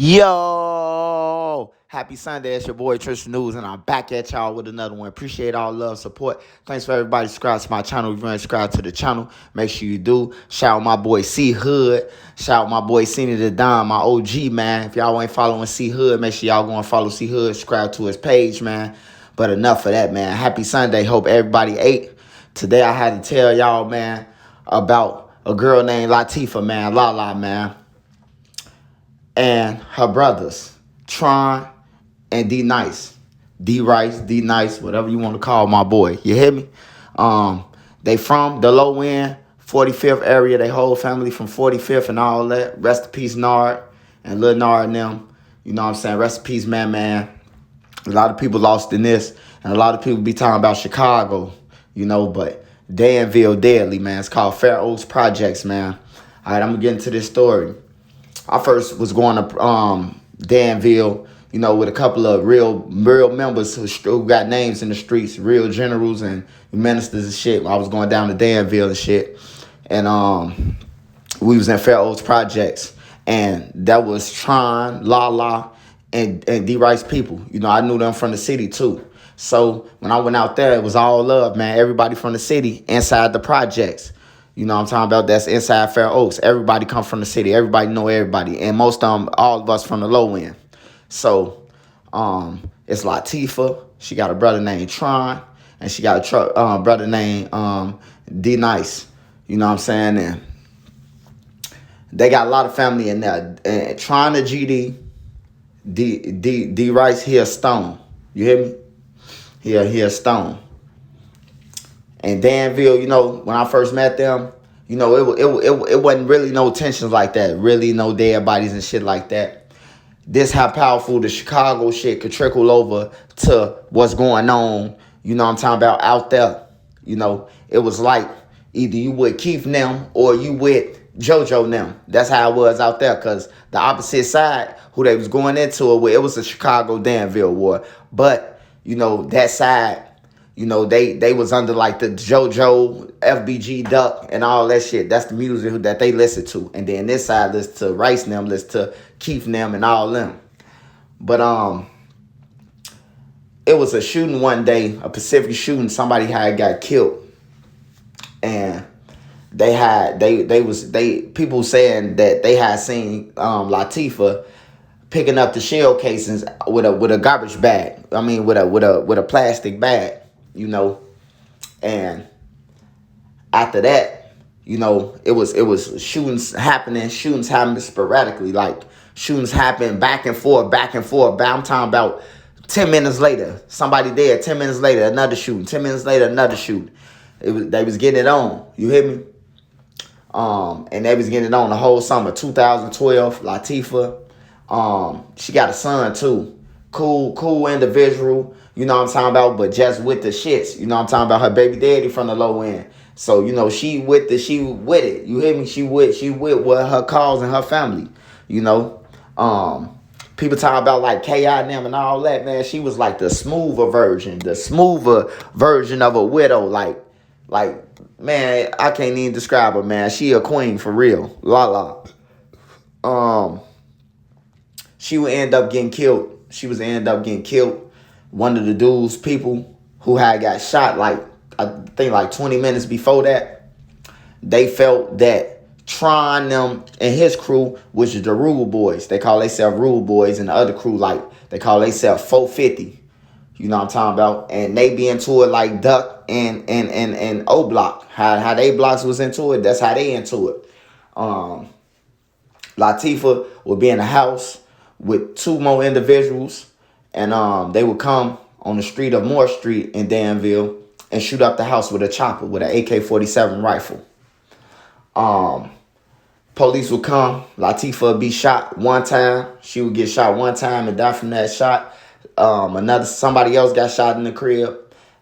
Yo, happy Sunday. It's your boy Tristan News, and I'm back at y'all with another one. Appreciate all love, support. Thanks for everybody subscribe to my channel. If you want to subscribe to the channel, make sure you do. Shout out my boy C Hood. Shout out my boy Cena the Don, my OG, man. If y'all ain't following C Hood, make sure y'all go and follow C Hood. Subscribe to his page, man. But enough of that, man. Happy Sunday. Hope everybody ate. Today I had to tell y'all, man, about a girl named Latifa, man. Lala, man. And her brothers, Tron and D Nice. D Rice, D Nice, whatever you want to call my boy. You hear me? They from the low end, 45th area. They whole family from 45th and all that. Rest in peace, Nard and Lil Nard and them. You know what I'm saying? Rest in peace, man. A lot of people lost in this. And a lot of people be talking about Chicago, but Danville deadly, man. It's called Fair Oaks Projects, man. All right, I'm going to get into this story. I first was going to Danville, with a couple of real members who got names in the streets, real generals and ministers and shit. I was going down to Danville and shit. And we was in Fair Oaks Projects. And that was Tron, Lala, and D Rice people. I knew them from the city too. So when I went out there, it was all love, man. Everybody from the city inside the projects. You know what I'm talking about? That's inside Fair Oaks. Everybody come from the city. Everybody know everybody. And most of them, all of us from the low end. So it's Latifa. She got a brother named Tron. And she got a brother named D Nice. You know what I'm saying? And they got a lot of family in there. And Tron to GD, D Rice, he a stone. You hear me? He a stone. And Danville, when I first met them, it wasn't really no tensions like that. Really no dead bodies and shit like that. This how powerful the Chicago shit could trickle over to what's going on, I'm talking about out there. It was like either you with Keith them or you with JoJo them. That's how it was out there, because the opposite side, who they was going into it with, it was a Chicago-Danville war. But, that side, they was under like the JoJo, FBG Duck, and all that shit. That's the music that they listen to. And then this side listen to Rice and them, listen to Keith and them, and all them. But it was a shooting one day, a Pacific shooting. Somebody had got killed, and people saying that they had seen Latifa picking up the shell casings with a garbage bag. I mean, with a plastic bag. And after that, it was shootings happening sporadically, like shootings happen back and forth. But I'm talking about 10 minutes later, somebody dead. 10 minutes later, another shooting. 10 minutes later, another shooting. They was getting it on. You hear me? And they was getting it on the whole summer, 2012. Latifa, she got a son too. Cool individual. You know what I'm talking about? But just with the shits. You know what I'm talking about? Her baby daddy from the low end. So, she with it. You hear me? She with what her cause and her family. People talk about like K.I. and them and all that, man. She was like the smoother version of a widow. Like, man, I can't even describe her, man. She a queen for real. Lala. She would end up getting killed. One of the dudes, people who had got shot, I think 20 minutes before that, they felt that Tron, them, and his crew, which is the Rule Boys, they call themselves Rule Boys, and the other crew, they call themselves 450. You know what I'm talking about? And they be into it like Duck and O Block. How they blocks was into it, that's how they into it. Latifa would be in the house with two more individuals, and they would come on the street of Moore Street in Danville and shoot up the house with a chopper, with an AK-47 rifle. Police would come. Latifa would be shot one time. She would get shot one time and die from that shot. Somebody else got shot in the crib,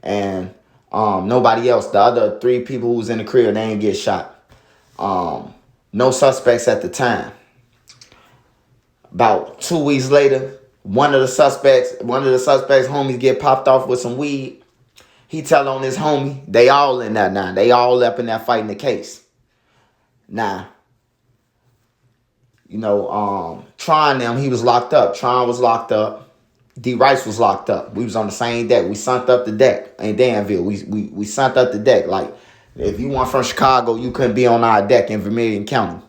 and nobody else. The other three people who was in the crib, they ain't get shot. No suspects at the time. About 2 weeks later, one of the suspects homies get popped off with some weed. He tell on his homie, they all in that now. They all up in there fighting the case. Now, Tron them, he was locked up. Tron was locked up. D Rice was locked up. We was on the same deck. We sunk up the deck in Danville. We sunk up the deck. Like, if you weren't from Chicago, you couldn't be on our deck in Vermilion County.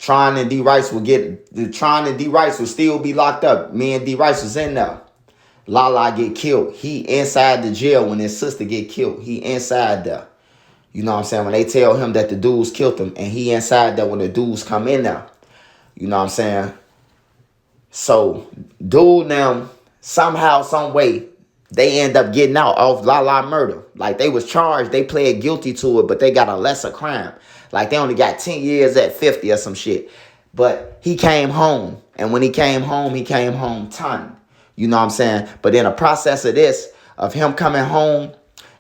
Tron and D Rice would still be locked up. Me and D Rice was in there. Lala get killed. He inside the jail when his sister get killed. He inside there. You know what I'm saying? When they tell him that the dudes killed him, and he inside there when the dudes come in there. You know what I'm saying? So, dude, them, somehow, some way, they end up getting out of Lala murder. Like, they was charged. They pled guilty to it, but they got a lesser crime. Like, they only got 10 years at 50 or some shit. But he came home. And when he came home ton. You know what I'm saying? But in the process of this, of him coming home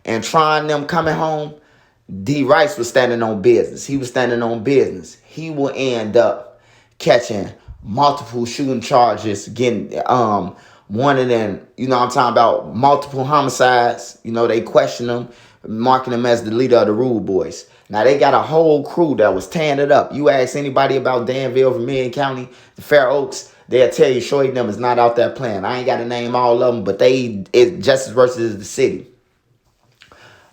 and trying them coming home, D. Rice was standing on business. He was standing on business. He will end up catching multiple shooting charges, getting one of them, I'm talking about multiple homicides. They question him, marking him as the leader of the Rude Boys. Now, they got a whole crew that was tearing it up. You ask anybody about Danville, Vermilion County, the Fair Oaks, they'll tell you Shorty them is not out there playing. I ain't got to name all of them, but it's just as versus the city.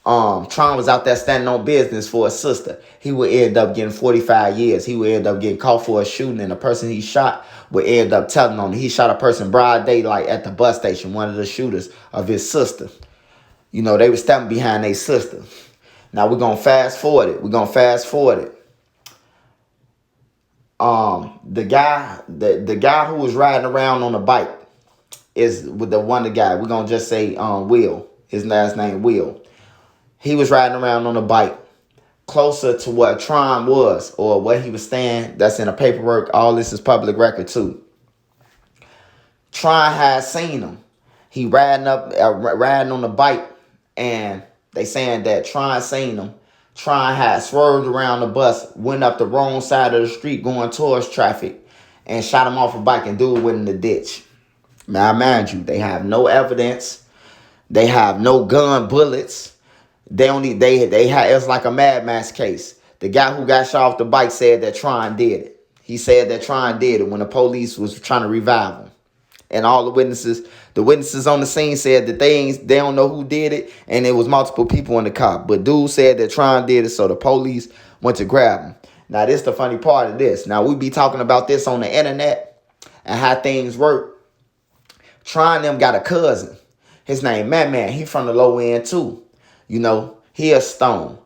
Tron was out there standing on business for his sister. He would end up getting 45 years. He would end up getting caught for a shooting, and the person he shot would end up telling on him. He shot a person broad daylight at the bus station, one of the shooters of his sister. They were standing behind their sister. Now we're gonna fast forward it. The guy who was riding around on a bike is with the guy. We're gonna just say Will. His last name Will. He was riding around on a bike closer to what Tron was or what he was staying. That's in the paperwork. All this is public record too. Tron had seen him. He riding on the bike, and they saying that Tron seen him. Tron had swerved around the bus, went up the wrong side of the street going towards traffic, and shot him off a bike, and dude went in the ditch. Now, mind you, they have no evidence. They have no gun bullets. It's like a Mad Max case. The guy who got shot off the bike said that Tron did it. He said that Tron did it when the police was trying to revive him. And all the witnesses on the scene said that they don't know who did it, and it was multiple people in the car. But dude said that Tron did it, so the police went to grab him. Now, this is the funny part of this. Now, we be talking about this on the internet and how things work. Tron them got a cousin. His name Man. He from the low end too. He a Stone.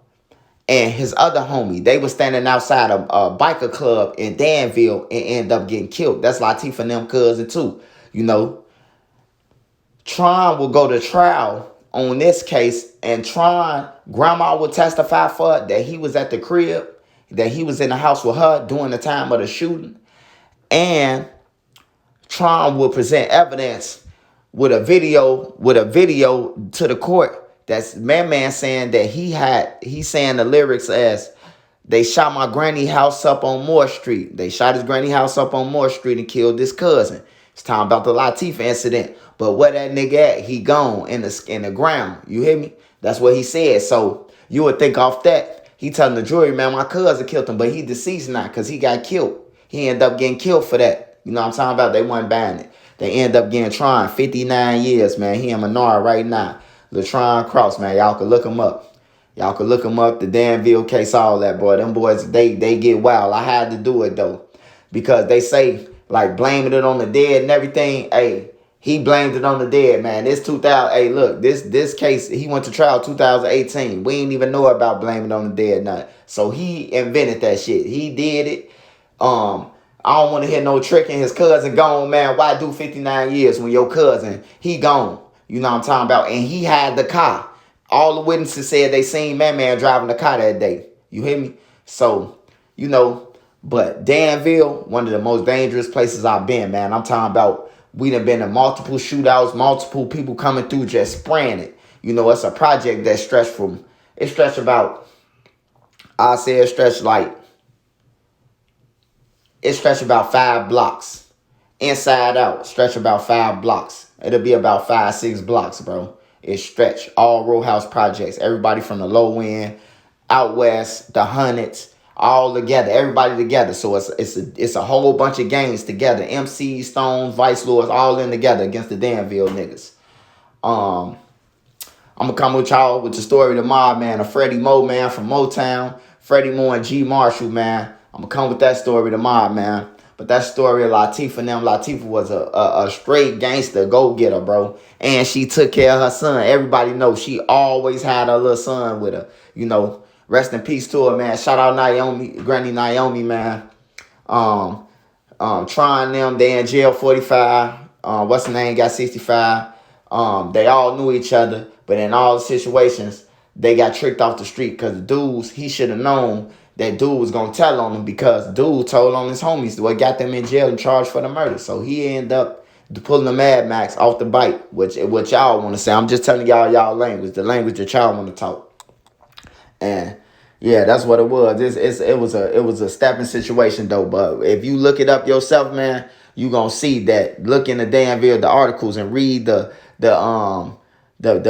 And his other homie, they was standing outside a biker club in Danville and end up getting killed. That's Latifa and them cousin too. Tron will go to trial on this case, and Tron, grandma will testify for it that he was at the crib, that he was in the house with her during the time of the shooting. And Tron will present evidence with a video to the court. That's Man saying that he's saying the lyrics as, they shot my granny house up on Moore Street. They shot his granny house up on Moore Street and killed his cousin. It's talking about the Latifa incident. But where that nigga at, he gone in the ground. You hear me? That's what he said. So you would think off that, he telling the jury, man, my cousin killed him, but he deceased now because he got killed. He ended up getting killed for that. You know what I'm talking about? They wasn't buying it. They end up getting Tron 59 years, man. He in Menard right now. LaTron Cross, man. Y'all can look him up. The Danville case, all that, boy. Them boys, they get wild. I had to do it, though. Because they say, like, blaming it on the dead and everything. Hey, he blamed it on the dead, man. This 2000, hey, look, this case, he went to trial 2018. We ain't even know about blaming it on the dead, nothing. So he invented that shit. He did it. I don't want to hear no tricking. His cousin gone, man. Why do 59 years when your cousin, he gone? You know what I'm talking about? And he had the car. All the witnesses said they seen Man driving the car that day. You hear me? So, but Danville, one of the most dangerous places I've been, man. I'm talking about, we done been in multiple shootouts, multiple people coming through just spraying it. It's a project that stretched about 5 blocks. Inside out, stretch about 5 blocks. It'll be about 5-6 blocks, bro. It's stretch. All row house projects. Everybody from the low end, out west, the hundreds, all together, everybody together. So it's a whole bunch of gangs together. MC, Stones, Vice Lords, all in together against the Danville niggas. I'm gonna come with y'all with the story of the mob, man, of Freddie Moe, man, from Motown. Freddie Moe and G Marshall, man. I'm gonna come with that story of the mob, man. But that story of Latifa and them, Latifa was a straight gangster go-getter, bro. And she took care of her son. Everybody knows she always had her little son with her. You know, rest in peace to her, man. Shout out Naomi, Granny Naomi, man. Trying them, they in jail 45. What's the name? Got 65. They all knew each other, but in all the situations, they got tricked off the street because the dudes, he should have known that dude was gonna tell on him because dude told on his homies what got them in jail and charged for the murder. So he ended up pulling the Mad Max off the bike, which y'all want to say. I'm just telling y'all language, the language that y'all want to talk. And yeah, that's what it was. It was a stepping situation though. But if you look it up yourself, man, you gonna see that. Look in the Danville, the articles, and read the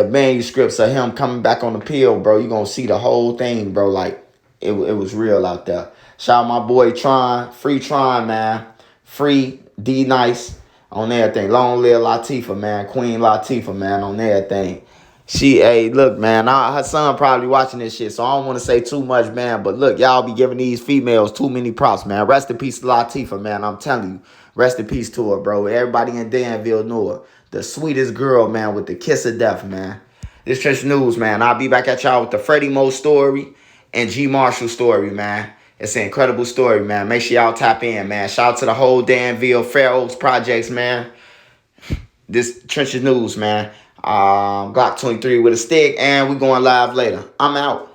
manuscripts of him coming back on the pill, bro. You gonna see the whole thing, bro. Like it was real out there. Shout out my boy Tron, free Tron, man, free D Nice on everything. Long live Latifa, man, Queen Latifa, man, on everything. Hey, look, man, her son probably watching this shit, so I don't want to say too much, man. But look, y'all be giving these females too many props, man. Rest in peace to Latifa, man. I'm telling you, rest in peace to her, bro. Everybody in Danville knew her. The sweetest girl, man, with the kiss of death, man. This Trench News, man. I'll be back at y'all with the Freddie Moe story and G Marshall story, man. It's an incredible story, man. Make sure y'all tap in, man. Shout out to the whole Danville, Fair Oaks projects, man. This Trench News, man. Glock 23 with a stick, and we going live later. I'm out.